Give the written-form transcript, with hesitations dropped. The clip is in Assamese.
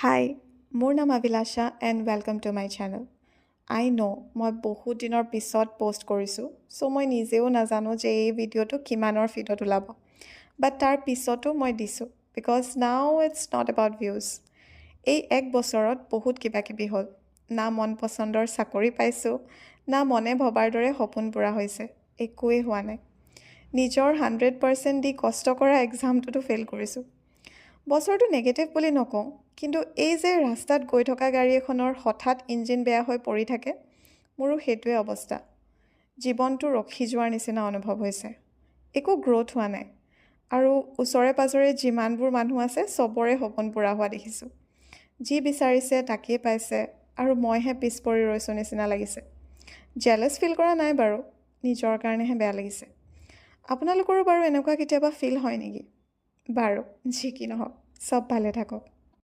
হাই, মোৰ নাম Abhilasha and welcome to my channel. I know' মই বহুত দিনৰ পিছত পষ্ট কৰিছোঁ, চ' মই নিজেও নাজানো যে এই ভিডিঅ'টো কিমানৰ ফিডত ওলাব। বাট তাৰ পিছতো মই দিছোঁ because now it's not about views. এই এক বছৰত বহুত কিবাকিবি হ'ল। না মন পচন্দৰ চাকৰি পাইছোঁ, না মনে ভবাৰ দৰে সপোন পূৰা হৈছে, একোৱেই হোৱা নাই। নিজৰ 100% দি কষ্ট কৰা এক্সামটোতো ফেইল কৰিছোঁ। বছৰটো নেগেটিভ বুলি নকওঁ, কিন্তু এই যে ৰাস্তাত গৈ থকা গাড়ী এখনৰ হঠাৎ ইঞ্জিন বেয়া হৈ পৰি থাকে, মোৰো সেইটোৱে অৱস্থা। জীৱনটো ৰখি যোৱাৰ নিচিনা অনুভৱ হৈছে, একো গ্ৰ'থ হোৱা নাই। আৰু ওচৰে পাঁজৰে যিমানবোৰ মানুহ আছে চবৰে সপোন পূৰা হোৱা দেখিছোঁ। যি বিচাৰিছে তাকেই পাইছে আৰু মইহে পিছ পৰি ৰৈছোঁ নিচিনা লাগিছে। জেলাছ ফিল কৰা নাই বাৰু, নিজৰ কাৰণেহে বেয়া লাগিছে। আপোনালোকৰো বাৰু এনেকুৱা কেতিয়াবা ফিল হয় নেকি? বাৰু যি কি নহওক, চব ভালে থাকক।